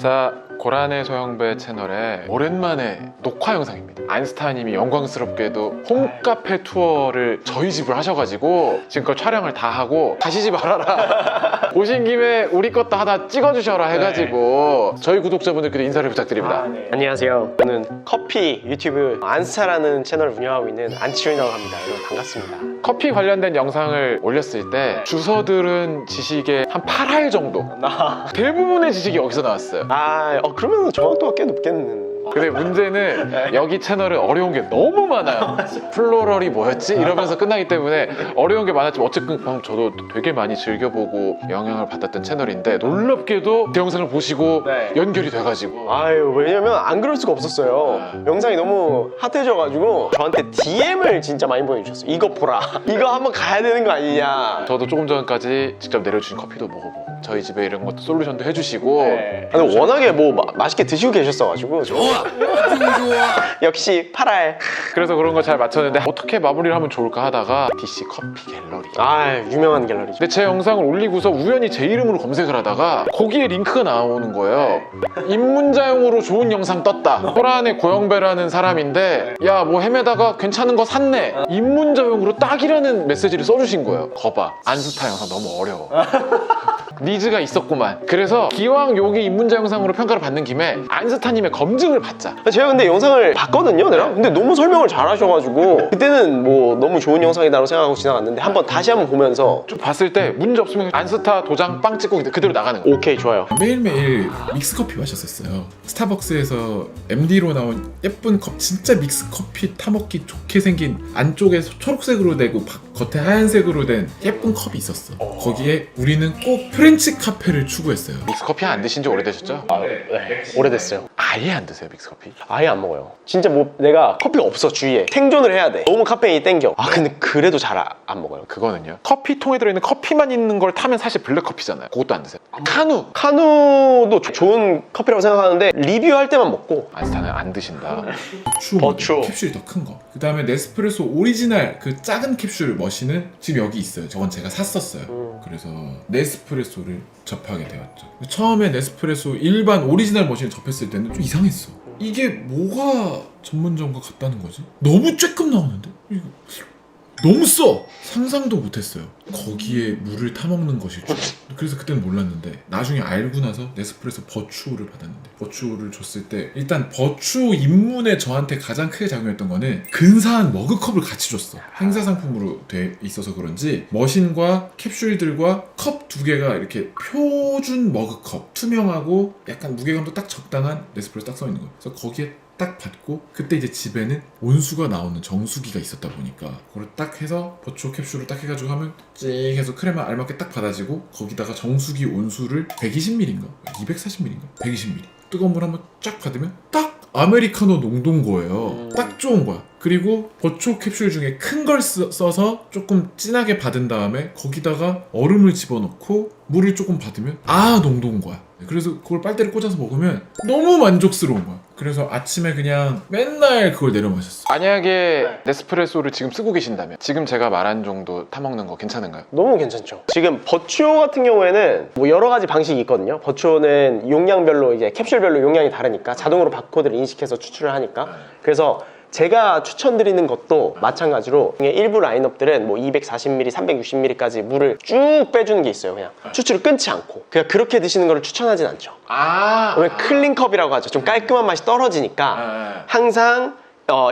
자, 고란의 소형배 채널에 오랜만에 녹화 영상입니다. 안스타님이 영광스럽게도 홈카페 투어를 저희 집을 하셔가지고 지금껏 촬영을 다 하고 가시지 말아라 오신 김에 우리 것도 하나 찍어주셔라 해가지고 저희 구독자분들께도 인사를 부탁드립니다. 안녕하세요. 저는 커피 유튜브 안스타라는 채널을 운영하고 있는 안치훈이라고 합니다. 여러분 반갑습니다. 커피 관련된 영상을 올렸을 때 주서들은 지식의 한 8할 정도 대부분의 지식이 여기서 나왔어요. 그러면 정확도가 꽤 높겠는. 근데 문제는 여기 채널은 어려운 게 너무 많아요. 플로럴이 뭐였지? 이러면서 끝나기 때문에 어려운 게 많았지만 어쨌든 저도 되게 많이 즐겨보고 영향을 받았던 채널인데 놀랍게도 그 영상을 보시고 연결이 돼가지고 왜냐면 안 그럴 수가 없었어요. 영상이 너무 핫해져가지고 저한테 DM을 진짜 많이 보내주셨어요. 이거 보라, 이거 한번 가야 되는 거 아니냐. 저도 조금 전까지 직접 내려주신 커피도 먹어보고 저희 집에 이런 것도 솔루션도 해주시고 근데 워낙에 뭐 맛있게 드시고 계셨어가지고 좋아 역시 8알. 그래서 그런 거 잘 맞췄는데 어떻게 마무리를 하면 좋을까 하다가 DC 커피 갤러리 유명한 갤러리죠. 근데 제 영상을 올리고서 우연히 제 이름으로 검색을 하다가 거기에 링크가 나오는 거예요. 입문자용으로 좋은 영상 떴다. 호란의 고영배라는 사람인데 야 뭐 헤매다가 괜찮은 거 샀네. 입문자용으로 딱이라는 메시지를 써주신 거예요. 거봐, 안스타 영상 너무 어려워. 니즈가 있었구만. 그래서 기왕 여기 입문자 영상으로 평가를 받는 김에 안스타님의 검증을 받자. 제가 근데 영상을 봤거든요, 내가. 근데 너무 설명을 잘 하셔가지고 그때는 뭐 너무 좋은 영상이다라고 생각하고 지나갔는데 다시 한번 보면서 좀 봤을 때 문제 없으면 안스타 도장 빵 찍고 그대로 나가는 거예요. 오케이, 좋아요. 매일매일 믹스커피 마셨었어요. 스타벅스에서 MD로 나온 예쁜 컵, 진짜 믹스커피 타먹기 좋게 생긴 안쪽에 초록색으로 되고 겉에 하얀색으로 된 예쁜 컵이 있었어. 거기에 우리는 꼭 프렌치 카페를 추구했어요. 믹스커피 안 드신 지 오래되셨죠? 네, 오래됐어요. 아예 안 드세요, 믹스커피? 아예 안 먹어요. 진짜 뭐 내가 커피가 없어, 주위에. 생존을 해야 돼. 너무 카페인이 땡겨. 근데 그래도 잘 안 먹어요. 그거는요, 커피통에 들어있는 커피만 있는 걸 타면 사실 블랙커피잖아요. 그것도 안 드세요? 카누도 좋은 커피라고 생각하는데 리뷰할 때만 먹고. 안스타는 안 드신다. 버추. 캡슐이 더 큰 거. 그 다음에 네스프레소 오리지널 그 작은 캡슐 머신은 지금 여기 있어요. 저건 제가 샀었어요. 그래서 네스프레소를 접하게 되었죠. 처음에 네스프레소 일반 오리지널 머신을 접했을 때는 좀 이상했어. 이게 뭐가 전문점과 같다는 거지? 너무 쬐끔 나오는데? 이거 너무 써! 상상도 못했어요. 거기에 물을 타먹는 것일 줄. 그래서 그때는 몰랐는데 나중에 알고 나서 네스프레소 버추오를 받았는데, 버추오를 줬을 때 일단 버추오 입문에 저한테 가장 크게 작용했던 거는 근사한 머그컵을 같이 줬어. 행사 상품으로 돼 있어서 그런지 머신과 캡슐들과 컵 두 개가 이렇게 표준 머그컵, 투명하고 약간 무게감도 딱 적당한 네스프레소 딱 써있는 거예요. 그래서 거기에 딱 받고, 그때 이제 집에는 온수가 나오는 정수기가 있었다 보니까 그걸 딱 해서 버추어 캡슐을 딱 해가지고 하면 찍 해서 크레마 알맞게 딱 받아지고, 거기다가 정수기 온수를 120ml인가 240ml인가 120ml 뜨거운 물 한번 쫙 받으면 딱 아메리카노 농도인 거예요. 딱 좋은 거야. 그리고 버추어 캡슐 중에 큰 걸 써서 조금 진하게 받은 다음에 거기다가 얼음을 집어넣고 물을 조금 받으면 농도인 거야. 그래서 그걸 빨대를 꽂아서 먹으면 너무 만족스러운 거야. 그래서 아침에 그냥 맨날 그걸 내려 마셨어. 만약에 네스프레소를 지금 쓰고 계신다면 지금 제가 말한 정도 타먹는 거 괜찮은가요? 너무 괜찮죠. 지금 버추오 같은 경우에는 뭐 여러 가지 방식이 있거든요. 버추오는 용량별로, 이제 캡슐별로 용량이 다르니까 자동으로 바코드를 인식해서 추출을 하니까. 그래서 제가 추천드리는 것도 마찬가지로 일부 라인업들은 뭐 240ml, 360ml까지 물을 쭉 빼주는 게 있어요. 그냥 추출을 끊지 않고 그냥 그렇게 드시는 거를 추천하진 않죠. 왜냐면 클린컵이라고 하죠. 좀 깔끔한 맛이 떨어지니까 항상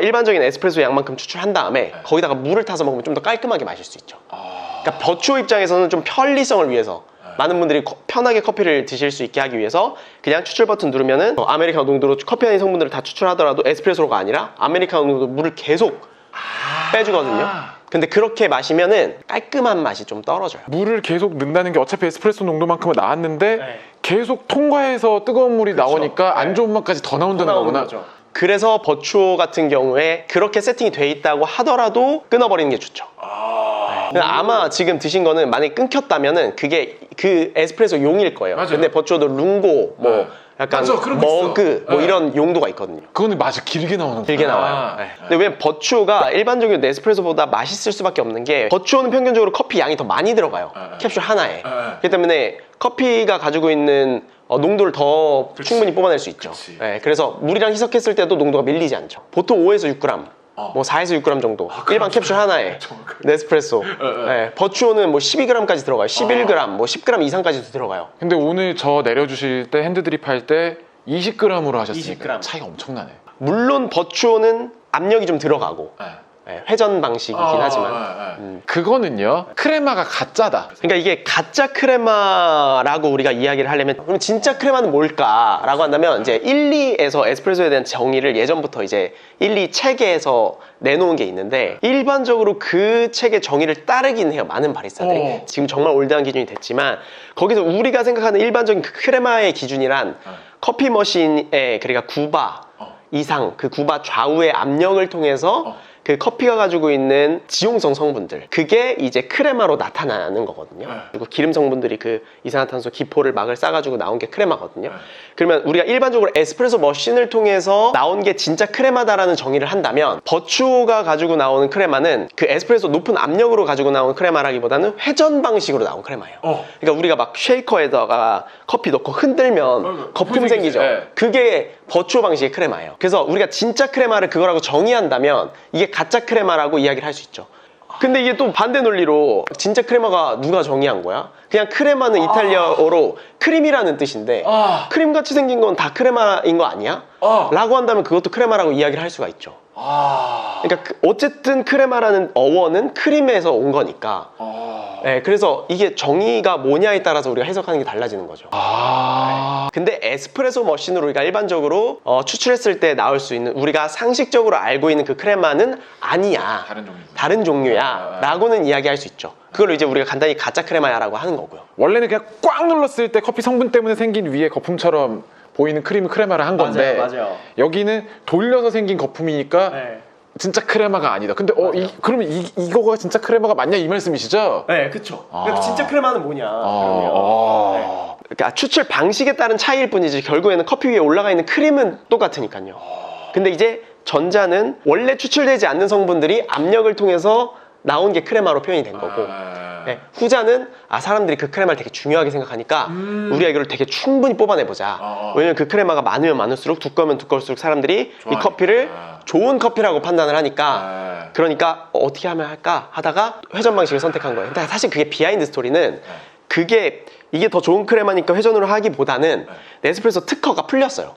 일반적인 에스프레소 양만큼 추출한 다음에 거기다가 물을 타서 먹으면 좀 더 깔끔하게 마실 수 있죠. 그러니까 버추오 입장에서는 좀 편리성을 위해서, 많은 분들이 편하게 커피를 드실 수 있게 하기 위해서 그냥 추출 버튼 누르면은 아메리카노 농도로 커피 안의 성분들을 다 추출하더라도 에스프레소가 아니라 아메리카노 농도 물을 계속 빼주거든요. 근데 그렇게 마시면은 깔끔한 맛이 좀 떨어져요. 물을 계속 넣는다는 게 어차피 에스프레소 농도만큼은 나왔는데 계속 통과해서 뜨거운 물이 나오니까 안 좋은 맛까지 더 나온다는 거구나. 거죠. 그래서 버추오 같은 경우에 그렇게 세팅이 돼 있다고 하더라도 끊어버리는 게 좋죠. 아마 지금 드신 거는 만약에 끊겼다면은 그게 그 에스프레소 용일 거예요. 맞아요. 근데 버추오도 룽고 뭐 약간 맞아, 그런 거 머그 있어. 뭐 이런 용도가 있거든요. 그거는 맞아, 길게 나오는 거야. 길게 나와요. 근데 왜 버추오가 일반적인 네스프레소보다 맛있을 수밖에 없는 게, 버추오는 평균적으로 커피 양이 더 많이 들어가요. 캡슐 하나에. 그렇기 때문에 커피가 가지고 있는 농도를 더 충분히 뽑아낼 수 있죠. 그치. 네, 그래서 물이랑 희석했을 때도 농도가 밀리지 않죠. 보통 5에서 6g, 뭐 4에서 6g 정도. 일반 캡슐 하나에 네스프레소. 네, 버추오는 뭐 12g까지 들어가요. 11g, 뭐 10g 이상까지도 들어가요. 근데 오늘 저 내려주실 때 핸드드립 할 때 20g으로 하셨으니까 20g. 차이가 엄청나네. 물론 버추오는 압력이 좀 들어가고 네, 회전 방식이긴 하지만 그거는요, 크레마가 가짜다. 그러니까 이게 가짜 크레마라고 우리가 이야기를 하려면 그럼 진짜 크레마는 뭘까라고 한다면 이제 1, 2에서 에스프레소에 대한 정의를 예전부터 이제 1, 2 체계에서 내놓은 게 있는데 일반적으로 그 책의 정의를 따르긴 해요. 많은 바리스타들이. 지금 정말 올드한 기준이 됐지만 거기서 우리가 생각하는 일반적인 그 크레마의 기준이란 커피 머신의 그러니까 구바 이상 그 구바 좌우의 압력을 통해서 그 커피가 가지고 있는 지용성 성분들 그게 이제 크레마로 나타나는 거거든요. 그리고 기름 성분들이 그 이산화탄소 기포를 막을 싸가지고 나온 게 크레마거든요. 그러면 우리가 일반적으로 에스프레소 머신을 통해서 나온 게 진짜 크레마다라는 정의를 한다면 버추오가 가지고 나오는 크레마는 그 에스프레소 높은 압력으로 가지고 나온 크레마라기보다는 회전 방식으로 나온 크레마예요. 그러니까 우리가 막 쉐이커에다가 커피 넣고 흔들면 거품 생기죠. 그게 버추오 방식의 크레마예요. 그래서 우리가 진짜 크레마를 그거라고 정의한다면 이게 가짜 크레마라고 이야기를 할 수 있죠. 근데 이게 또 반대 논리로 진짜 크레마가 누가 정의한 거야? 그냥 크레마는 이탈리아어로 크림이라는 뜻인데 크림같이 생긴 건 다 크레마인 거 아니야? 라고 한다면 그것도 크레마라고 이야기를 할 수가 있죠. 그러니까 어쨌든 크레마라는 어원은 크림에서 온 거니까 네, 그래서 이게 정의가 뭐냐에 따라서 우리가 해석하는 게 달라지는 거죠. 근데 에스프레소 머신으로 우리가 일반적으로 추출했을 때 나올 수 있는 우리가 상식적으로 알고 있는 그 크레마는 아니야. 다른 종류야. 라고는 이야기할 수 있죠. 그걸로 이제 우리가 간단히 가짜 크레마야 라고 하는 거고요. 원래는 그냥 꽉 눌렀을 때 커피 성분 때문에 생긴 위에 거품처럼 보이는 크림을 크레마를 한 건데 맞아요. 여기는 돌려서 생긴 거품이니까 진짜 크레마가 아니다. 근데 그러면 이거가 진짜 크레마가 맞냐 이 말씀이시죠? 네, 그쵸. 그러니까 진짜 크레마는 뭐냐. 그러니까 추출 방식에 따른 차이일 뿐이지 결국에는 커피 위에 올라가 있는 크림은 똑같으니까요. 근데 이제 전자는 원래 추출되지 않는 성분들이 압력을 통해서 나온 게 크레마로 표현이 된 거고 네, 후자는 사람들이 그 크레마를 되게 중요하게 생각하니까 우리가 이걸 되게 충분히 뽑아내보자. 왜냐면 그 크레마가 많으면 많을수록 두꺼우면 두꺼울수록 사람들이 이 커피를 좋은 커피라고 판단을 하니까 그러니까 어떻게 하면 할까 하다가 회전 방식을 선택한 거예요. 근데 사실 그게 비하인드 스토리는 이게 더 좋은 크레마니까 회전으로 하기보다는 네스프레소 특허가 풀렸어요.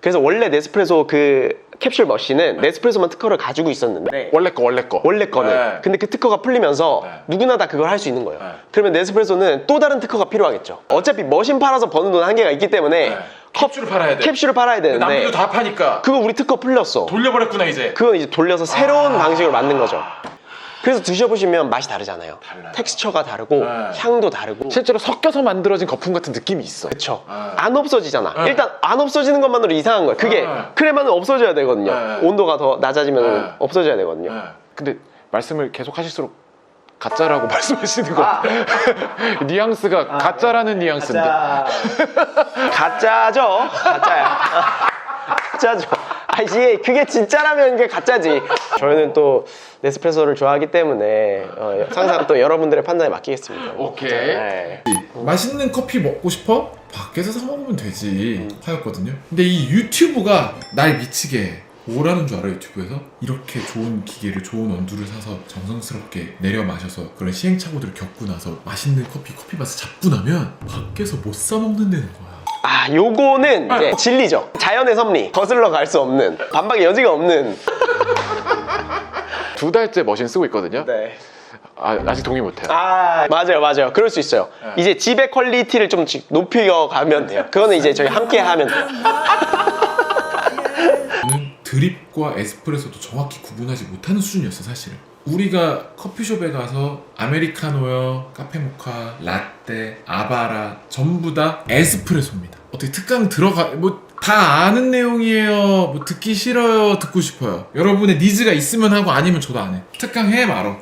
그래서 원래 네스프레소 그 캡슐 머신은 네스프레소만 특허를 가지고 있었는데 원래 거는 근데 그 특허가 풀리면서 누구나 다 그걸 할 수 있는 거예요. 그러면 네스프레소는 또 다른 특허가 필요하겠죠. 어차피 머신 팔아서 버는 돈 한계가 있기 때문에 캡슐을 팔아야 돼. 캡슐을 팔아야 되는데 남들도 다 파니까 그거 우리 특허 풀렸어. 돌려버렸구나 이제. 그건 이제 돌려서 새로운 방식으로 만든 거죠. 그래서 드셔보시면 맛이 다르잖아요. 달라요. 텍스처가 다르고 향도 다르고 실제로 섞여서 만들어진 거품 같은 느낌이 있어. 그쵸. 안 없어지잖아. 일단 안 없어지는 것만으로 이상한 거야. 그게 크레마는 없어져야 되거든요. 온도가 더 낮아지면 없어져야 되거든요. 근데 말씀을 계속 하실수록 가짜라고 말씀하시는 거 뉘앙스가 가짜라는 뉘앙스인데. 가짜죠. 가짜야. 가짜죠. 이게 그게 진짜라면 이게 가짜지. 저희는 또 네스프레소를 좋아하기 때문에 항상 또 여러분들의 판단에 맡기겠습니다. 오케이. 네. 맛있는 커피 먹고 싶어? 밖에서 사 먹으면 되지 하였거든요. 근데 이 유튜브가 날 미치게 뭐라는 줄 알아? 유튜브에서 이렇게 좋은 기계를 좋은 원두를 사서 정성스럽게 내려 마셔서 그런 시행착오들을 겪고 나서 맛있는 커피 맛을 잡고 나면 밖에서 못 사 먹는다는 거야. 요거는 이제 진리죠. 자연의 섭리. 거슬러 갈 수 없는, 반박의 여지가 없는. 2달째 머신 쓰고 있거든요. 네. 아직 동의 못해요. 맞아요. 그럴 수 있어요. 이제 집의 퀄리티를 좀 높여가면 돼요. 그거는 이제 저희 함께 하면 돼요. 저는 드립과 에스프레소도 정확히 구분하지 못하는 수준이었어 사실은. 우리가 커피숍에 가서 아메리카노요, 카페모카, 라떼, 아바라 전부 다 에스프레소입니다. 어떻게 특강 다 아는 내용이에요. 뭐 듣기 싫어요, 듣고 싶어요. 여러분의 니즈가 있으면 하고 아니면 저도 안 해. 특강 해 말어.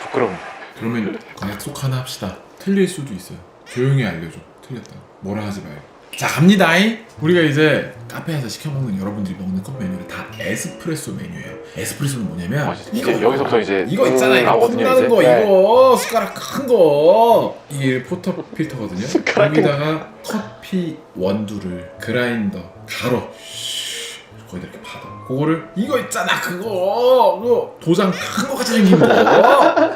부끄럽네. 그러면 약속 하나 합시다. 틀릴 수도 있어요. 조용히 알려줘. 틀렸다. 뭐라 하지 마요. 자 갑니다잉. 우리가 이제 카페에서 시켜먹는 여러분들이 먹는 커피 메뉴는 다 에스프레소 메뉴예요. 에스프레소는 뭐냐면 이제 여기서부터 이제 이거 있잖아요. 이거 나오거든요, 콩나는 이제. 거 네. 이거 숟가락 큰 거. 이게 포터 필터거든요. 여기다가 커피 원두를 그라인더 가로 거기다 이렇게 받아. 그거를 이거 있잖아 그거 도장 큰 거 같이 생긴 거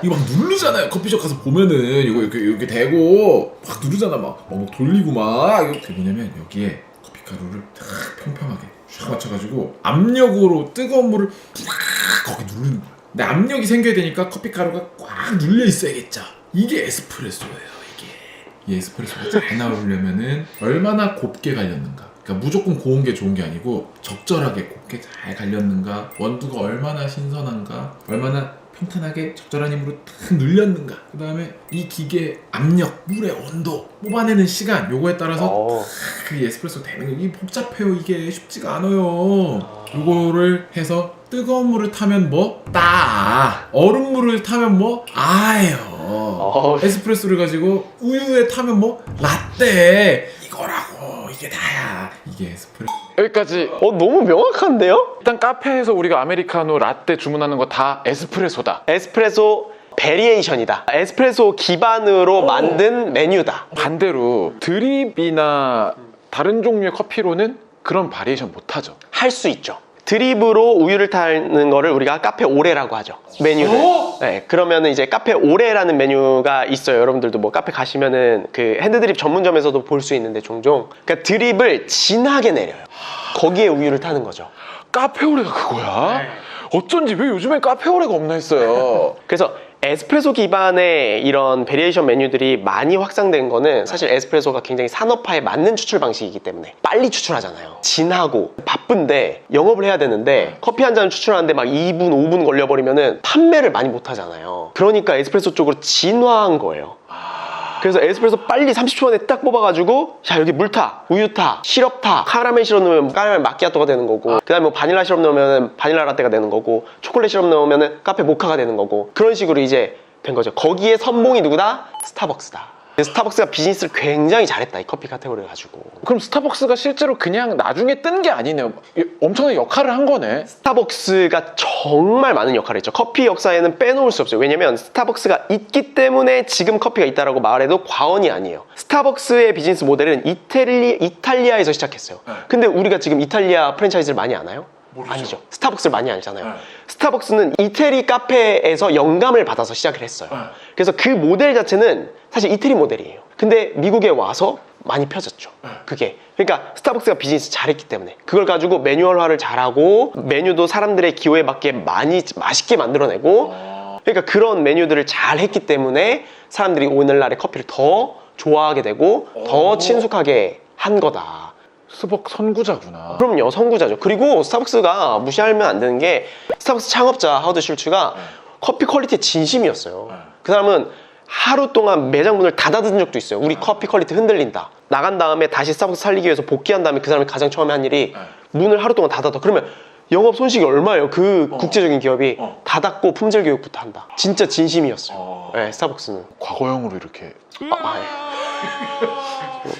이거 막 누르잖아요. 커피숍 가서 보면은 이거 이렇게 대고 막 누르잖아. 막 돌리고 막 이거 그게 뭐냐면 여기에 커피 가루를 딱 평평하게 쫙 맞춰가지고 압력으로 뜨거운 물을 쫙 거기 누르는 거야. 근데 압력이 생겨야 되니까 커피 가루가 꽉 눌려 있어야겠죠. 이게 에스프레소예요. 이 에스프레소가 잘 나오려면은 얼마나 곱게 갈렸는가. 그러니까 무조건 고운 게 좋은 게 아니고 적절하게 곱게 잘 갈렸는가, 원두가 얼마나 신선한가, 얼마나 평탄하게 적절한 힘으로 탁 눌렸는가, 그 다음에 이 기계 압력, 물의 온도, 뽑아내는 시간, 요거에 따라서 그 에스프레소 되는 거. 이게 복잡해요. 이게 쉽지가 않아요. 요거를 해서 뜨거운 물을 타면 뭐? 따. 얼음물을 타면 뭐? 아예요. 에스프레소를 가지고 우유에 타면 뭐? 라떼. 이거라고. 이게 다야. 이게 에스프레소. 여기까지. 너무 명확한데요? 일단 카페에서 우리가 아메리카노, 라떼 주문하는 거 다 에스프레소다. 에스프레소 베리에이션이다. 에스프레소 기반으로 만든 메뉴다. 반대로 드립이나 다른 종류의 커피로는 그런 바리에이션 못하죠. 할 수 있죠. 드립으로 우유를 타는 거를 우리가 카페 오레라고 하죠. 메뉴를. 네, 그러면은 이제 카페 오레라는 메뉴가 있어요. 여러분들도 뭐 카페 가시면은 그 핸드드립 전문점에서도 볼 수 있는데 종종. 그러니까 드립을 진하게 내려요. 거기에 우유를 타는 거죠. 카페오레가 그거야? 어쩐지 왜 요즘엔 카페오레가 없나 했어요. 그래서 에스프레소 기반의 이런 베리에이션 메뉴들이 많이 확산된 거는 사실 에스프레소가 굉장히 산업화에 맞는 추출 방식이기 때문에 빨리 추출하잖아요. 진하고 바쁜데 영업을 해야 되는데 커피 한 잔을 추출하는데 막 2분, 5분 걸려버리면은 판매를 많이 못 하잖아요. 그러니까 에스프레소 쪽으로 진화한 거예요. 그래서 에스프레소 빨리 30초 안에 딱 뽑아가지고 자 여기 물 타, 우유 타, 시럽 타, 카라멜 시럽 넣으면 카라멜 마키아토가 되는 거고 그 다음에 뭐 바닐라 시럽 넣으면 바닐라 라떼가 되는 거고 초콜릿 시럽 넣으면 카페 모카가 되는 거고 그런 식으로 이제 된 거죠. 거기에 선봉이 누구다? 스타벅스다. 스타벅스가 비즈니스를 굉장히 잘했다. 이 커피 카테고리를 가지고. 그럼 스타벅스가 실제로 그냥 나중에 뜬 게 아니네요. 엄청난 역할을 한 거네. 스타벅스가 정말 많은 역할을 했죠. 커피 역사에는 빼놓을 수 없어요. 왜냐면 스타벅스가 있기 때문에 지금 커피가 있다라고 말해도 과언이 아니에요. 스타벅스의 비즈니스 모델은 이탈리아에서 시작했어요. 근데 우리가 지금 이탈리아 프랜차이즈를 많이 아나요? 모르죠. 아니죠. 스타벅스를 많이 알잖아요. 스타벅스는 이태리 카페에서 영감을 받아서 시작을 했어요. 그래서 그 모델 자체는 사실 이태리 모델이에요. 근데 미국에 와서 많이 펴졌죠. 그게. 그러니까 스타벅스가 비즈니스 잘했기 때문에 그걸 가지고 매뉴얼화를 잘하고 메뉴도 사람들의 기호에 맞게 많이 맛있게 만들어내고 그러니까 그런 메뉴들을 잘 했기 때문에 사람들이 오늘날의 커피를 더 좋아하게 되고 더 친숙하게 한 거다. 스벅 선구자구나. 그럼요, 선구자죠. 그리고 스타벅스가 무시하면 안 되는 게 스타벅스 창업자 하워드 슐츠가 커피 퀄리티에 진심이었어요. 그 사람은 하루 동안 매장 문을 닫아둔 적도 있어요. 우리 커피 퀄리티 흔들린다. 나간 다음에 다시 스타벅스 살리기 위해서 복귀한 다음에 그 사람이 가장 처음에 한 일이 문을 하루 동안 닫아둬. 그러면 영업 손실이 얼마예요? 그 국제적인 기업이 닫았고 품질 교육부터 한다. 진짜 진심이었어요. 네, 스타벅스는. 과거형으로 이렇게.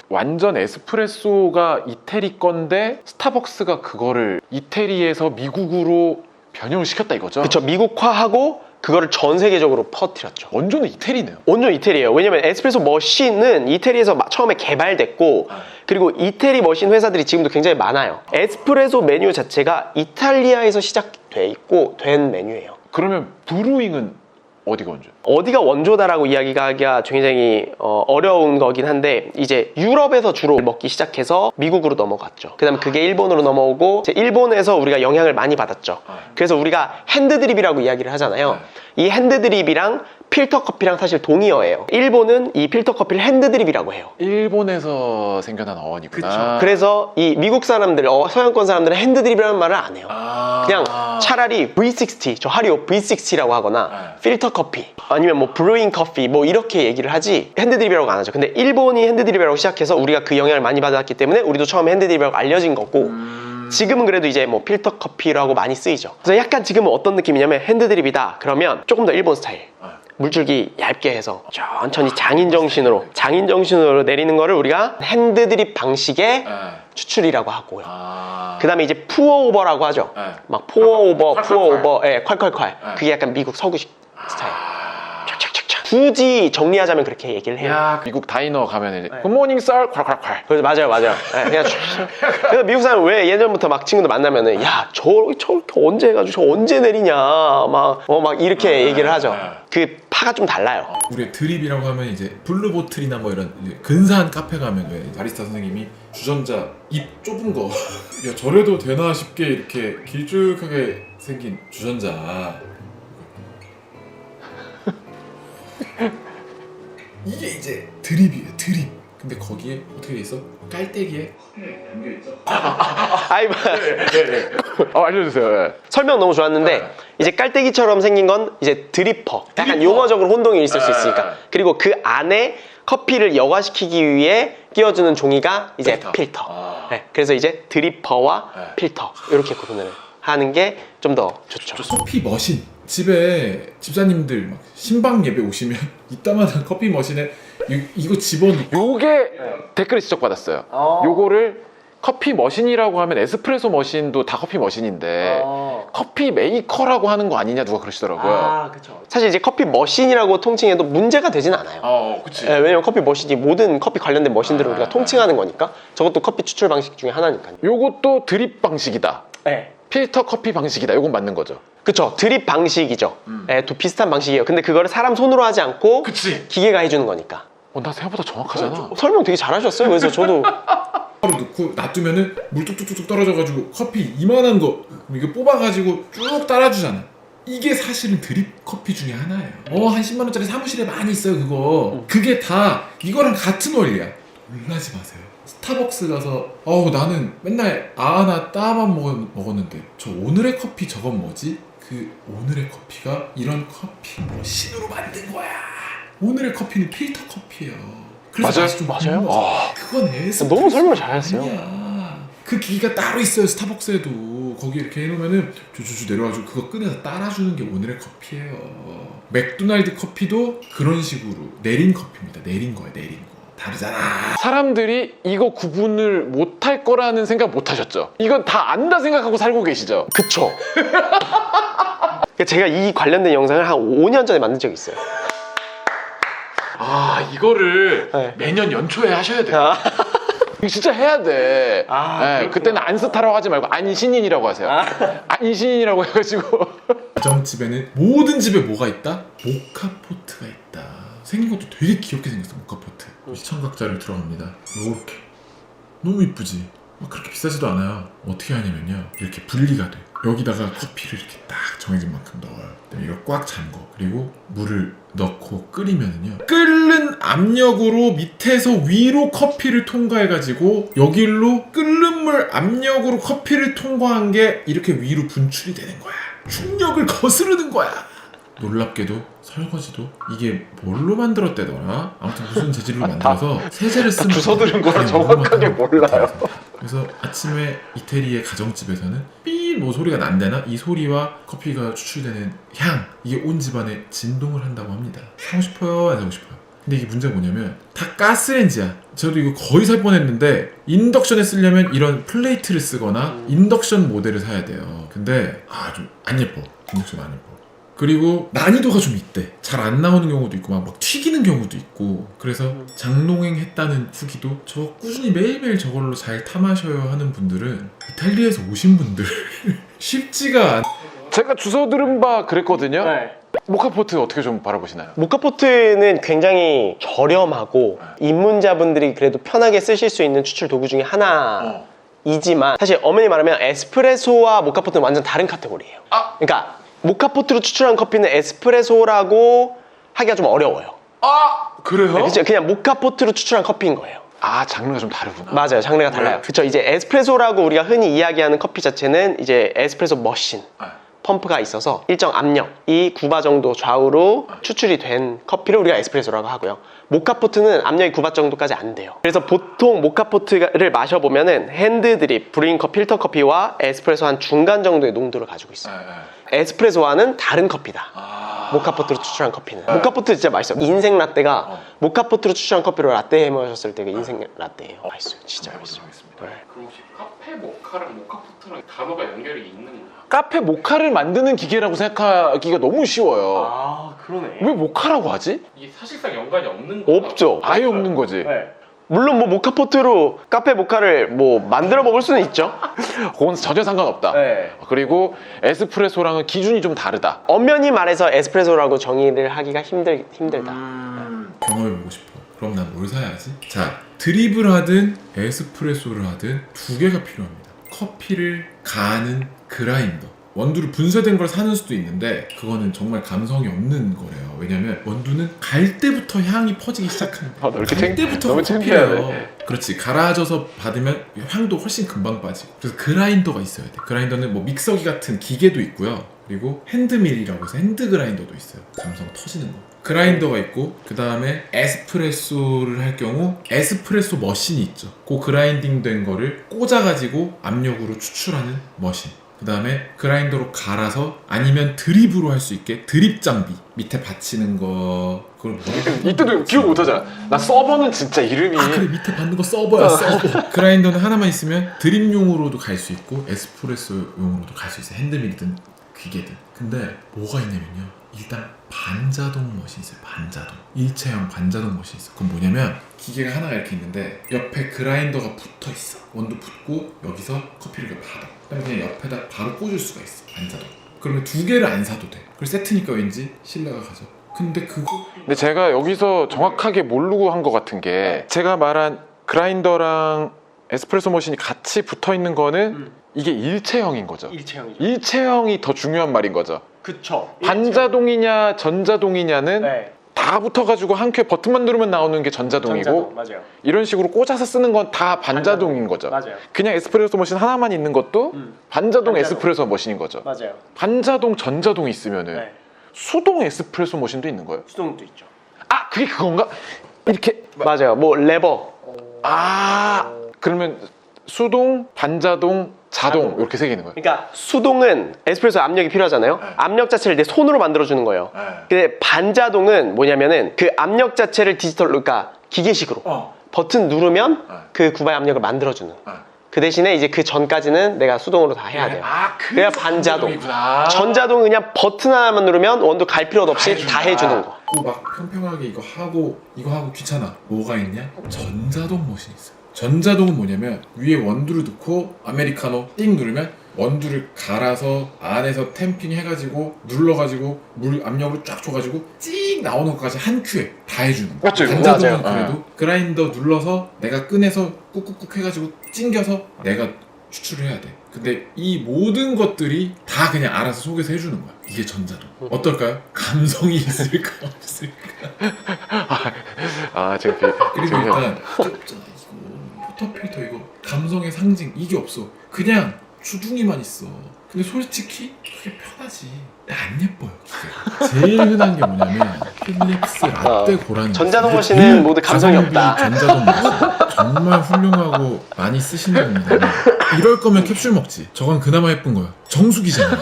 완전 에스프레소가 이태리 건데 스타벅스가 그거를 이태리에서 미국으로 변형을 시켰다 이거죠? 그쵸. 미국화하고 그거를 전 세계적으로 퍼뜨렸죠. 원조는 이태리네요. 원조 이태리예요. 왜냐면 에스프레소 머신은 이태리에서 처음에 개발됐고 그리고 이태리 머신 회사들이 지금도 굉장히 많아요. 에스프레소 메뉴 자체가 이탈리아에서 시작돼 있고 된 메뉴예요. 그러면 브루잉은 어디가 원조? 어디가 원조다라고 이야기하기가 굉장히 어려운 거긴 한데 이제 유럽에서 주로 먹기 시작해서 미국으로 넘어갔죠. 그 다음에 그게 일본으로 넘어오고 이제 일본에서 우리가 영향을 많이 받았죠. 그래서 우리가 핸드드립이라고 이야기를 하잖아요. 이 핸드드립이랑 필터 커피랑 사실 동의어예요. 일본은 이 필터 커피를 핸드드립이라고 해요. 일본에서 생겨난 어원이구나. 그래서 이 미국 사람들, 서양권 사람들은 핸드드립이라는 말을 안 해요. 그냥 차라리 V60, 저 하리오 V60라고 하거나 필터 커피 아니면 뭐 브루잉 커피 뭐 이렇게 얘기를 하지 핸드드립이라고 안 하죠. 근데 일본이 핸드드립이라고 시작해서 우리가 그 영향을 많이 받았기 때문에 우리도 처음에 핸드드립이라고 알려진 거고 지금은 그래도 이제 뭐 필터 커피라고 많이 쓰이죠. 그래서 약간 지금은 어떤 느낌이냐면 핸드드립이다 그러면 조금 더 일본 스타일 물줄기 얇게 해서 천천히 장인정신으로 내리는 거를 우리가 핸드드립 방식의 추출이라고 하고요. 그 다음에 이제 푸어오버라고 하죠. 막 푸어오버, 콸콸콸. 그게 약간 미국 서구식 스타일. 촥촥촥촥. 굳이 정리하자면 그렇게 얘기를 해요. 야, 미국 다이너 가면 이제 굿모닝 썰 콸콸콸. 그래서 맞아요. 그냥 그래서 미국 사람 왜 예전부터 막 친구들 만나면은 야, 저렇게 언제 해가지고 저 언제 내리냐 막 이렇게 얘기를 하죠. 그 파가 좀 달라요. 우리 드립이라고 하면 이제 블루보틀이나 뭐 이런 이제 근사한 카페 가면 왜 바리스타 선생님이 주전자 입 좁은 거 야, 저래도 되나 싶게 이렇게 길쭉하게 생긴 주전자 이게 이제 드립이에요. 드립. 근데 거기에 어떻게 돼 있어? 깔때기에 담겨있죠. 알려주세요. 예. 설명 너무 좋았는데 이제 깔때기처럼 생긴 건 이제 드리퍼. 약간 용어적으로 혼동이 있을 수 있으니까. 그리고 그 안에 커피를 여과시키기 위해 끼워주는 종이가 이제 필터. 네, 그래서 이제 드리퍼와 필터 이렇게 구분을 하는 게 좀 더 좋죠. 커피 머신. 집에 집사님들 막 신방 예배 오시면 이따만한 커피 머신에 이거 집어넣고 요게 댓글에 지적받았어요. 요거를 커피 머신이라고 하면 에스프레소 머신도 다 커피 머신인데 커피 메이커라고 하는 거 아니냐 누가 그러시더라고요. 그렇죠. 사실 이제 커피 머신이라고 통칭해도 문제가 되진 않아요. 그치. 네, 왜냐면 커피 머신이 모든 커피 관련된 머신들을 우리가 통칭하는 거니까. 저것도 커피 추출 방식 중에 하나니까요. 요것도 드립 방식이다. 네. 필터 커피 방식이다. 요건 맞는 거죠. 그쵸. 드립 방식이죠. 네, 또 비슷한 방식이에요. 근데 그거를 사람 손으로 하지 않고 그치. 기계가 해주는 거니까. 나 생각보다 정확하잖아. 설명 되게 잘하셨어요. 그래서 저도 바로 넣고 놔두면은 물 뚝뚝뚝 떨어져가지고 커피 이만한 거 이거 뽑아가지고 쭉 따라주잖아. 이게 사실은 드립 커피 중에 하나예요. 한 10만 원짜리 사무실에 많이 있어요 그거. 그게 다 이거랑 같은 원리야. 놀라지 마세요. 스타벅스 가서 나는 맨날 하나 따만 먹었는데 저 오늘의 커피 저건 뭐지? 그 오늘의 커피가 이런 커피 머신으로 만든 거야. 오늘의 커피는 필터 커피예요. 그래서 맛이 좀 맞아요? 그건 에스프레소 너무 설명을 잘하셨어요. 아니야. 그 기기가 따로 있어요. 스타벅스에도 거기 이렇게 해놓으면은 주주주 내려가지고 그거 꺼내서 따라주는 게 오늘의 커피예요. 맥도날드 커피도 그런 식으로 내린 커피입니다. 내린 거예요. 내린 거. 다르잖아. 사람들이 이거 구분을 못할 거라는 생각 못 하셨죠? 이건 다 안다 생각하고 살고 계시죠? 그쵸. 제가 이 관련된 영상을 한 5년 전에 만든 적이 있어요. 이거를 네. 매년 연초에 하셔야 돼요. 이거 진짜 해야 돼. 그때는 안스타라고 하지 말고 안신인이라고 하세요. 안신인이라고 해가지고 가정집에는 모든 집에 뭐가 있다? 모카포트가 있다. 생긴 것도 되게 귀엽게 생겼어. 모카포트. 시청각자를 들어갑니다. 이렇게 너무 이쁘지? 그렇게 비싸지도 않아요. 어떻게 하냐면요, 이렇게 분리가 돼. 여기다가 커피를 이렇게 딱 정해진 만큼 넣어요. 그다음에 이거 꽉 잠궈. 그리고 물을 넣고 끓이면은요, 끓는 압력으로 밑에서 위로 커피를 통과해가지고 여기로 끓는 물 압력으로 커피를 통과한 게 이렇게 위로 분출이 되는 거야. 중력을 거스르는 거야. 놀랍게도 설거지도 이게 뭘로 만들었대더라. 아무튼 무슨 재질로 만들어서 세제를 쓰면 주워 들은 거라 정확하게 몰라요. 그래서 아침에 이태리의 가정집에서는 삐 뭐 소리가 난대나 이 소리와 커피가 추출되는 향, 이게 온 집안에 진동을 한다고 합니다. 사고 싶어요? 안 사고 싶어요? 근데 이게 문제가 뭐냐면 다 가스레인지야. 저도 이거 거의 살 뻔했는데 인덕션에 쓰려면 이런 플레이트를 쓰거나 인덕션 모델을 사야 돼요. 근데 좀 안 예뻐. 인덕션 안 예뻐. 그리고 난이도가 좀 있대. 잘 안 나오는 경우도 있고 막 튀기는 경우도 있고. 그래서 장롱행 했다는 후기도 저 꾸준히 매일매일 저걸로 잘 타마셔요 하는 분들은 이탈리아에서 오신 분들 쉽지가 않... 제가 주워 들은 바 그랬거든요. 네. 모카포트 어떻게 좀 바라보시나요? 모카포트는 굉장히 저렴하고 입문자분들이 그래도 편하게 쓰실 수 있는 추출 도구 중에 하나이지만 사실 엄연히 말하면 에스프레소와 모카포트는 완전 다른 카테고리예요. 그러니까 모카포트로 추출한 커피는 에스프레소라고 하기가 좀 어려워요. 그래요? 그쵸? 그냥 모카포트로 추출한 커피인 거예요. 장르가 좀 다르구나. 맞아요. 장르가 달라요. 그쵸? 이제 에스프레소라고 우리가 흔히 이야기하는 커피 자체는 이제 에스프레소 머신, 펌프가 있어서 일정 압력, 이 9바 정도 좌우로 추출이 된 커피를 우리가 에스프레소라고 하고요. 모카포트는 압력이 9바 정도까지 안 돼요. 그래서 보통 모카포트를 마셔보면은 핸드드립, 브루잉컵, 필터 커피와 에스프레소 한 중간 정도의 농도를 가지고 있어요. 에스프레소와는 다른 커피다. 모카포트로 추출한 커피는. 모카포트 진짜 맛있어요. 인생 라떼가 모카포트로 추출한 커피로 라떼 해 마셨을 때 그 인생 라떼예요. 맛있어요. 진짜 맛있어요. 네. 그럼 혹시 카페 모카랑 모카포트랑 단어가 연결이 있는 거야? 카페 모카를 만드는 기계라고 생각하기가 너무 쉬워요. 아, 그러네. 왜 모카라고 하지? 이게 사실상 연관이 없는 거야? 없죠. 아예 없는 거지. 네. 물론 뭐 모카포트로 카페 모카를 뭐 만들어 먹을 수는 있죠. 그건 전혀 상관없다. 네. 그리고 에스프레소랑은 기준이 좀 다르다. 엄연히 말해서 에스프레소라고 정의를 하기가 힘들다. 경험해보고 싶어. 그럼 난 뭘 사야지? 자, 드립을 하든 에스프레소를 하든 두 개가 필요합니다. 커피를 가는 그라인더. 원두를 분쇄된 걸 사는 수도 있는데 그거는 정말 감성이 없는 거래요. 왜냐면 원두는 갈 때부터 향이 퍼지기 시작합니다. 아, 너 이렇게 갈 때부터 너무 커피예요. 창피하네. 그렇지. 갈아져서 받으면 향도 훨씬 금방 빠지고. 그래서 그라인더가 있어야 돼. 그라인더는 뭐 믹서기 같은 기계도 있고요. 그리고 핸드밀이라고 해서 핸드 그라인더도 있어요. 감성 터지는 거. 그라인더가 있고 그 다음에 에스프레소를 할 경우 에스프레소 머신이 있죠. 그 그라인딩 된 거를 꽂아가지고 압력으로 추출하는 머신. 그 다음에 그라인더로 갈아서 아니면 드립으로 할 수 있게 드립 장비 밑에 받치는 거 그걸 뭐라고 이때도 기억 못하잖아. 나 서버는 진짜 이름이 아 그래 밑에 받는 거 서버야 서버. 그라인더는 하나만 있으면 드립용으로도 갈 수 있고 에스프레소용으로도 갈 수 있어. 핸드밀이든 기계든. 근데 뭐가 있냐면요, 일단 반자동 머신이 있어요. 반자동 일체형 반자동 머신이 있어. 그건 뭐냐면 기계가 하나가 이렇게 있는데 옆에 그라인더가 붙어 있어. 원두 붙고 여기서 커피를 받아. 그럼 그냥 옆에다 바로 꽂을 수가 있어. 반자동. 그러면 두 개를 안 사도 돼. 그리고 세트니까 왠지 신뢰가 가죠. 근데 그거 근데 제가 여기서 정확하게 모르고 한 것 같은 게 제가 말한 그라인더랑 에스프레소 머신이 같이 붙어 있는 거는 이게 일체형인 거죠. 일체형이죠. 일체형이 더 중요한 말인 거죠. 그쵸. 반자동이냐 전자동이냐는 네. 다 붙어가지고 한 큐에 버튼만 누르면 나오는 게 전자동이고 전자동, 맞아요. 이런 식으로 꽂아서 쓰는 건 다 반자동인 거죠. 맞아요. 그냥 에스프레소 머신 하나만 있는 것도 반자동 반자동. 에스프레소 머신인 거죠. 맞아요. 반자동 전자동이 있으면은 네. 수동 에스프레소 머신도 있는 거예요. 수동도 있죠. 아 그게 그건가? 이렇게 맞아요. 뭐 레버. 아 그러면 수동, 반자동, 자동 이렇게 세 개 있는 거예요. 그러니까 수동은 에스프레소 압력이 필요하잖아요. 압력 자체를 내 손으로 만들어주는 거예요. 근데 반자동은 뭐냐면은 그 압력 자체를 디지털로, 그러니까 기계식으로 버튼 누르면 그 구바의 압력을 만들어주는. 그 대신에 이제 그 전까지는 내가 수동으로 다 해야 돼요. 그래야 반자동. 전자동은 그냥 버튼 하나만 누르면 원두 갈 필요도 없이 다 해주는 거. 막 평평하게 이거 하고 귀찮아. 뭐가 있냐? 전자동 머신이 있어요. 전자동은 뭐냐면 위에 원두를 넣고 아메리카노 띵 누르면 원두를 갈아서 안에서 탬핑 해가지고 눌러가지고 물 압력으로 쫙 줘가지고 찡 나오는 것까지 한 큐에 다 해주는 거. 맞죠? 반자동은 맞아요. 그래도 그라인더 눌러서 내가 꺼내서 꾹꾹꾹 해가지고 찡겨서 내가 추출을 해야 돼. 근데 이 모든 것들이 다 그냥 알아서 속에서 해주는 거야. 이게 전자동. 어떨까요? 감성이 있을까 없을까? 아 지금 그리고 일단 없잖아 이거 포터필터 이거 감성의 상징 이게 없어. 그냥 주둥이만 있어. 근데 솔직히 그게 편하지. 안 예뻐요 기계가. 제일 흔한 게 뭐냐면 필립스 라떼 고라니. 전자동 머신은 모두 감성이 없다. 전자동 머신 정말 훌륭하고 많이 쓰시는 겁니다. 이럴 거면 캡슐 먹지. 저건 그나마 예쁜 거야. 정수기잖아.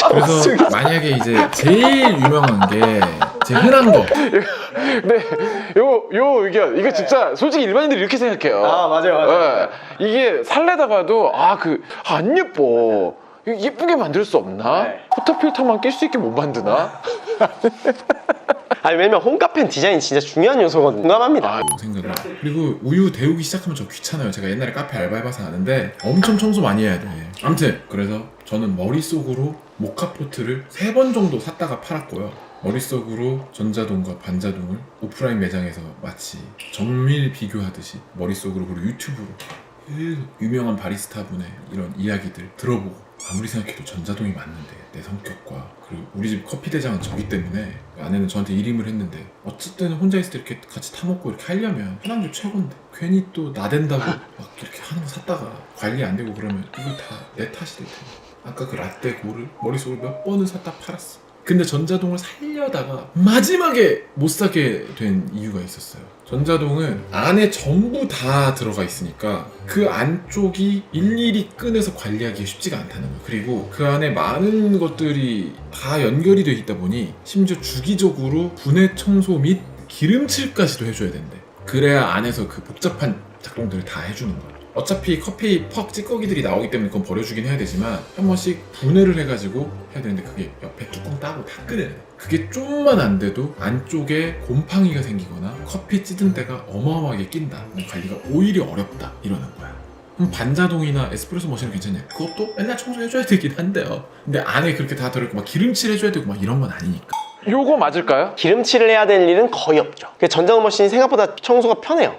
그래서 만약에 이제 제일 유명한 게 제일 흔한 거. 근데 요 의견 이거 진짜 솔직히 일반인들이 이렇게 생각해요. 아, 맞아요. 예. 이게 살래다가도 안 예뻐. 이거 예쁘게 만들 수 없나? 네. 포터필터만 낄 수 있게 못 만드나? 아니 왜냐면 홈카페는 디자인이 진짜 중요한 요소거든요. 공감합니다. 생각을. 그리고 우유 데우기 시작하면 저 귀찮아요. 제가 옛날에 카페 알바해봐서 아는데 엄청 청소 많이 해야 돼. 아무튼 그래서 저는 머릿속으로 모카포트를 3번 정도 샀다가 팔았고요. 머릿속으로 전자동과 반자동을 오프라인 매장에서 마치 정밀 비교하듯이 머릿속으로 그리고 유튜브로 유명한 바리스타분의 이런 이야기들 들어보고 아무리 생각해도 전자동이 맞는데 내 성격과 그리고 우리 집 커피 대장은 저기 때문에 아내는 저한테 일임을 했는데 어쨌든 혼자 있을 때 이렇게 같이 타먹고 이렇게 하려면 편한 게 최고인데 괜히 또 나댄다고 막 이렇게 하는 거 샀다가 관리 안 되고 그러면 이거 다 내 탓이 될 텐데 아까 그 라떼 고를 머릿속으로 몇 번을 샀다 팔았어. 근데 전자동을 살려다가 마지막에 못 사게 된 이유가 있었어요. 전자동은 안에 전부 다 들어가 있으니까 그 안쪽이 일일이 꺼내서 관리하기가 쉽지가 않다는 거예요. 그리고 그 안에 많은 것들이 다 연결이 돼 있다 보니 심지어 주기적으로 분해 청소 및 기름칠까지도 해줘야 된대. 그래야 안에서 그 복잡한 작동들을 다 해주는 거예요. 어차피 커피 퍽 찌꺼기들이 나오기 때문에 그건 버려주긴 해야 되지만 한 번씩 분해를 해가지고 해야 되는데 그게 옆에 뚜껑 따고 다 끓여야 돼. 그게 좀만 안 돼도 안쪽에 곰팡이가 생기거나 커피 찌든 때가 어마어마하게 낀다. 관리가 오히려 어렵다 이러는 거야. 그럼 반자동이나 에스프레소 머신은 괜찮냐? 그것도 맨날 청소해줘야 되긴 한데요. 근데 안에 그렇게 다 들어있고 막 기름칠 해줘야 되고 막 이런 건 아니니까. 요거 맞을까요? 기름칠을 해야 될 일은 거의 없죠. 전자동 머신이 생각보다 청소가 편해요.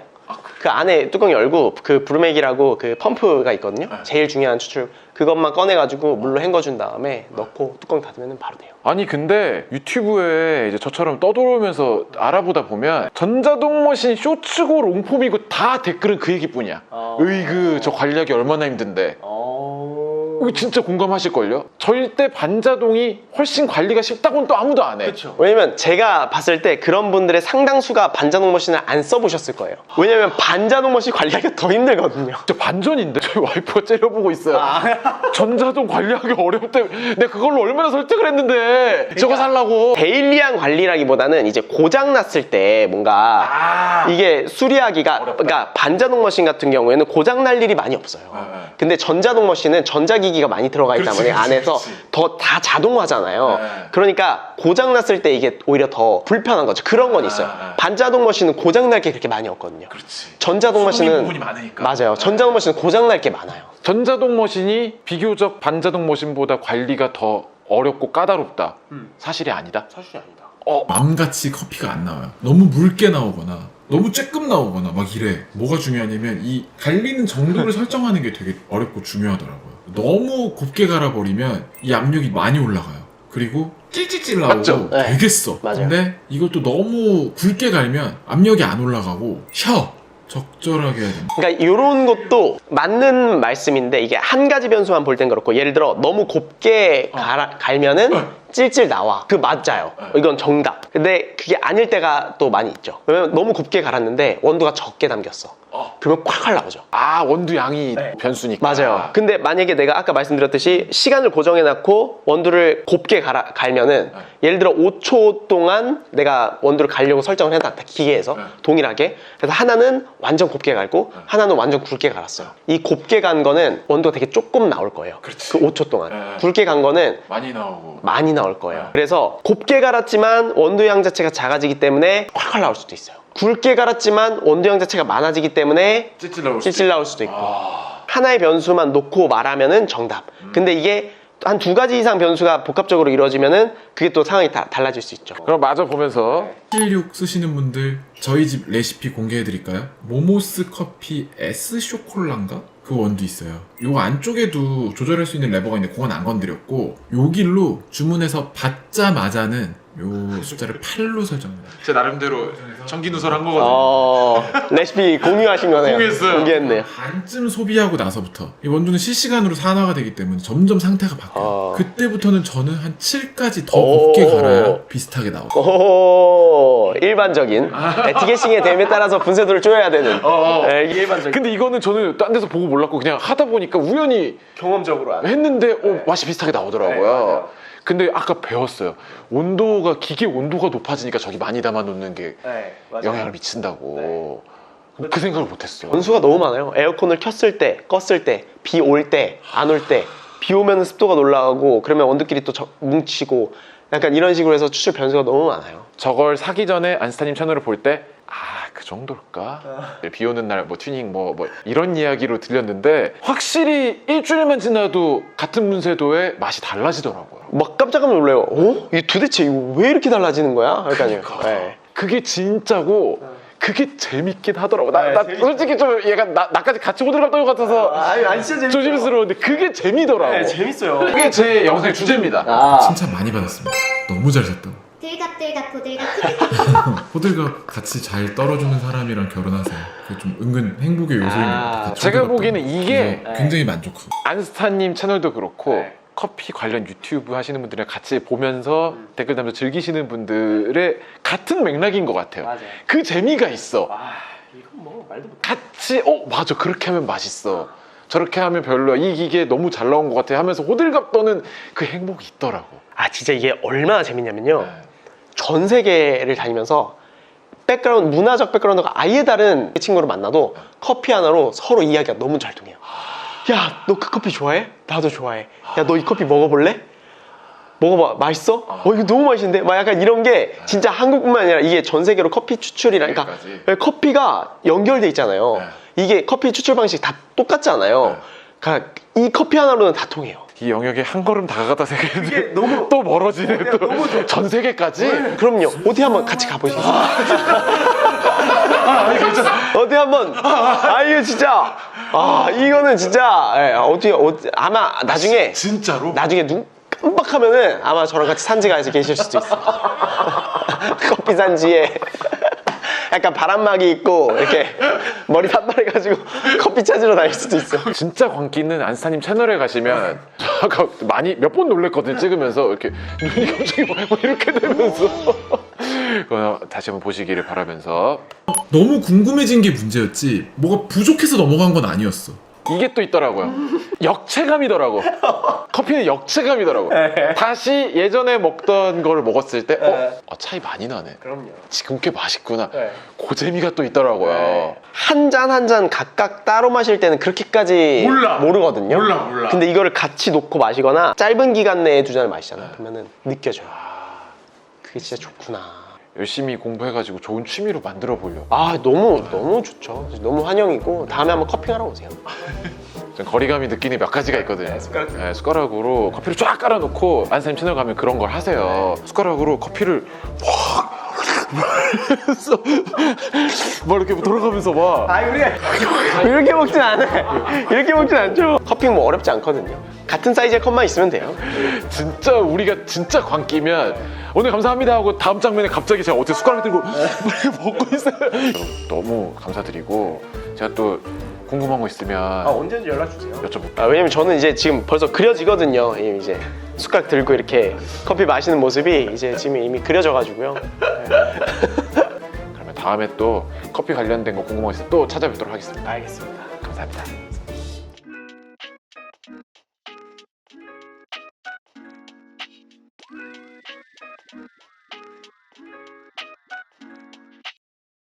그 안에 뚜껑 열고 그 브루맥이라고 그 펌프가 있거든요. 제일 중요한 추출 그것만 꺼내가지고 물로 헹궈준 다음에 넣고 뚜껑 닫으면 바로 돼요. 아니 근데 유튜브에 이제 저처럼 떠돌면서 알아보다 보면 전자동 머신 쇼츠고 롱폼이고 다 댓글은 그 얘기뿐이야. 으이그 저 관리하기 얼마나 힘든데. 이거 진짜 공감하실걸요? 절대 반자동이 훨씬 관리가 쉽다고는 또 아무도 안 해. 그렇죠. 왜냐면 제가 봤을 때 그런 분들의 상당수가 반자동 머신을 안 써보셨을 거예요. 왜냐면 반자동 머신 관리하기가 더 힘들거든요. 저 반전인데 저희 와이프가 째려보고 있어요. 전자동 관리하기 어렵대. 내가 그걸로 얼마나 설득을 했는데 저거 살라고. 데일리한 관리라기보다는 이제 고장 났을 때 뭔가 이게 수리하기가 그러니까 반자동 머신 같은 경우에는 고장 날 일이 많이 없어요. 근데 전자동 머신은 전자기기가 많이 들어가 있다 보니 안에서 더 다 자동화잖아요. 그러니까 고장 났을 때 이게 오히려 더 불편한 거죠. 그런 건 있어요. 반자동 머신은 고장 날 게 그렇게 많이 없거든요. 전자동 머신은 부분이 많으니까. 맞아요. 전자동 머신은 고장 날 게 많아요. 전자동 머신이 비교적 반자동 머신보다 관리가 더 어렵고 까다롭다. 사실이 아니다. 사실이 아니다. 맘같이 커피가 안 나와요. 너무 묽게 나오거나 너무 쬐끔 나오거나 막 이래. 뭐가 중요하냐면 이 갈리는 정도를 설정하는 게 되게 어렵고 중요하더라고요. 너무 곱게 갈아버리면 이 압력이 많이 올라가요. 그리고 찔찔찔 나오고 맞죠? 네. 되게 써. 맞아요. 근데 이것도 너무 굵게 갈면 압력이 안 올라가고 셔! 적절하게 해야 됩니다. 그러니까 이런 것도 맞는 말씀인데 이게 한 가지 변수만 볼 땐 그렇고 예를 들어 너무 곱게 갈면은 찔찔 나와. 그 맞아요. 이건 정답. 근데 그게 아닐 때가 또 많이 있죠. 왜냐면 너무 곱게 갈았는데 원두가 적게 담겼어. 그러면 콸콸 나오죠. 아 원두 양이 변수니까. 맞아요. 근데 만약에 내가 아까 말씀드렸듯이 시간을 고정해놨고 원두를 곱게 갈면은 예를 들어 5초 동안 내가 원두를 갈려고 설정을 해놨다. 기계에서 동일하게. 그래서 하나는 완전 곱게 갈고 하나는 완전 굵게 갈았어요. 이 곱게 간 거는 원두가 되게 조금 나올 거예요. 그렇지. 그 5초 동안. 굵게 간 거는 많이 나오고. 많이 나올 거예요. 그래서 곱게 갈았지만 원두양 자체가 작아지기 때문에 콸콸 나올 수도 있어요. 굵게 갈았지만 원두양 자체가 많아지기 때문에 찔찔 나올 수도 있고. 하나의 변수만 놓고 말하면은 정답. 근데 이게 한 두 가지 이상 변수가 복합적으로 이루어지면은 그게 또 상황이 달라질 수 있죠. 그럼 마저 보면서 16 쓰시는 분들 저희 집 레시피 공개해드릴까요? 모모스 커피 S 쇼콜라인가? 그 원두 있어요. 요 안쪽에도 조절할 수 있는 레버가 있는데 그건 안 건드렸고 요 길로 주문해서 받자마자는 요 숫자를 8로 설정합니다. 제 나름대로 전기 누설한 거거든요. 레시피 공유하신 거네요. 공유했어요. 공개했네요. 반쯤 소비하고 나서부터 이 원두는 실시간으로 산화가 되기 때문에 점점 상태가 바뀌어요. 그때부터는 저는 한 7까지 더 곱게 갈아야 비슷하게 나와요. 오, 일반적인 디게싱의 댐에 따라서 분쇄도를 줄여야 되는 이게 일반적인. 근데 이거는 저는 딴 데서 보고 몰랐고 그냥 하다 보니까 우연히 경험적으로 안 했는데 맛이 비슷하게 나오더라고요. 네, 맞아요. 근데 아까 배웠어요. 온도가 기계 온도가 높아지니까 저기 많이 담아 놓는 게 영향을 미친다고. 그 생각을 못했어. 원수가 너무 많아요. 에어컨을 켰을 때, 껐을 때, 비 올 때, 안 올 때, 비 오면 습도가 올라가고 그러면 원두끼리 또 뭉치고 약간 이런 식으로 해서 추출 변수가 너무 많아요. 저걸 사기 전에 안스타님 채널을 볼 때 그 정도일까? 비 오는 날 뭐 튜닝 뭐 이런 이야기로 들렸는데 확실히 일주일만 지나도 같은 문세도에 맛이 달라지더라고요. 막 깜짝 놀래요. 이게 도대체 이거 왜 이렇게 달라지는 거야? 그러니까. 네. 그게 진짜고 그게 재밌긴 하더라고. 나 솔직히 좀 얘가 나까지 같이 호들갑 떨 것 같아서 아니 진짜 재밌어요. 조심스러운데 그게 재미더라고. 네, 재밌어요. 그게 제 영상의 주제입니다. 칭찬 많이 받았습니다. 너무 잘했다고. 들갑들갑 호들갑 호들갑 같이 잘 떨어주는 사람이랑 결혼하세요. 그게 좀 은근 행복의 요소인 것 같아요. 같이 제가 호들갑 보기에는 떨고. 이게 굉장히 만족하고. 안스타님 채널도 그렇고 커피 관련 유튜브 하시는 분들이랑 같이 보면서 댓글 달면서 즐기시는 분들의 같은 맥락인 것 같아요. 맞아요. 그 재미가 있어. 아 이건 뭐 말도 못. 같이 맞아 그렇게 하면 맛있어. 저렇게 하면 별로야. 이 기계 너무 잘 나온 것 같아 하면서 호들갑 떠는 그 행복이 있더라고. 아 진짜 이게 얼마나 재밌냐면요. 네. 전 세계를 다니면서 문화적 백그라운드가 아예 다른 친구를 만나도 커피 하나로 서로 이야기가 너무 잘 통해요. 야, 너 그 커피 좋아해? 나도 좋아해. 야, 너 이 커피 먹어볼래? 먹어봐. 맛있어? 이거 너무 맛있는데? 막 약간 이런 게 진짜 한국뿐만 아니라 이게 전 세계로 커피 추출이라니까 여기까지. 커피가 연결돼 있잖아요. 네. 이게 커피 추출 방식이 다 똑같잖아요. 그러니까 이 커피 하나로는 다 통해요. 이 영역에 한 걸음 다가가다 세계인데 이게 너무- 또 멀어지네. 또 전 세계까지. 그럼요. 어디 한번 같이 가보시겠어요? 어디 한번. 이거 진짜. 이거는 진짜. 아마 나중에 눈 깜빡하면은 아마 저랑 같이 산지가에서 계실 수도 있어. 커피 산지에 약간 바람막이 있고 이렇게 머리 단발해가지고 커피 찾으러 다닐 수도 있어. 진짜 광기는 안스타님 채널에 가시면 아까 많이 몇 번 놀랬거든요. 찍으면서 이렇게 눈이 갑자기 막 이렇게 되면서 그거 다시 한번 보시기를 바라면서 너무 궁금해진 게 문제였지 뭐가 부족해서 넘어간 건 아니었어. 이게 또 있더라고요. 역체감이더라고. 커피는 역체감이더라고. 다시 예전에 먹던 걸 먹었을 때 차이 많이 나네. 그럼요. 지금 꽤 맛있구나. 네. 그 재미가 또 있더라고요. 한 잔 한 잔 각각 따로 마실 때는 그렇게까지 모르거든요. 몰라. 근데 이거를 같이 놓고 마시거나 짧은 기간 내에 두 잔을 마시잖아요. 그러면은 느껴져요. 그게 진짜 좋구나. 열심히 공부해가지고 좋은 취미로 만들어 보려고. 너무 좋죠. 너무 환영이고 다음에 한번 커피하러 오세요. 전 거리감이 느끼는 몇 가지가 있거든요. 숟가락. 네, 숟가락으로 커피를 쫙 깔아놓고 안사님 채널 가면 그런 걸 하세요. 숟가락으로 커피를 막 이렇게 돌아가면서 막 우리 이렇게 먹진 않아. 이렇게 먹진 않죠. 커피는 뭐 어렵지 않거든요. 같은 사이즈의 컵만 있으면 돼요. 진짜 우리가 진짜 광기면 오늘 감사합니다 하고 다음 장면에 갑자기 제가 어떻게 숟가락 들고 이렇게 먹고 있어요. 너무 감사드리고 제가 또 궁금한 거 있으면 언제든지 연락 주세요. 여쭤볼게요. 왜냐면 저는 이제 지금 벌써 그려지거든요. 이제 숟가락 들고 이렇게 커피 마시는 모습이 이제 지금 이미 그려져가지고요. 그러면 다음에 또 커피 관련된 거 궁금한 거 있으면 또 찾아뵙도록 하겠습니다. 알겠습니다. 감사합니다.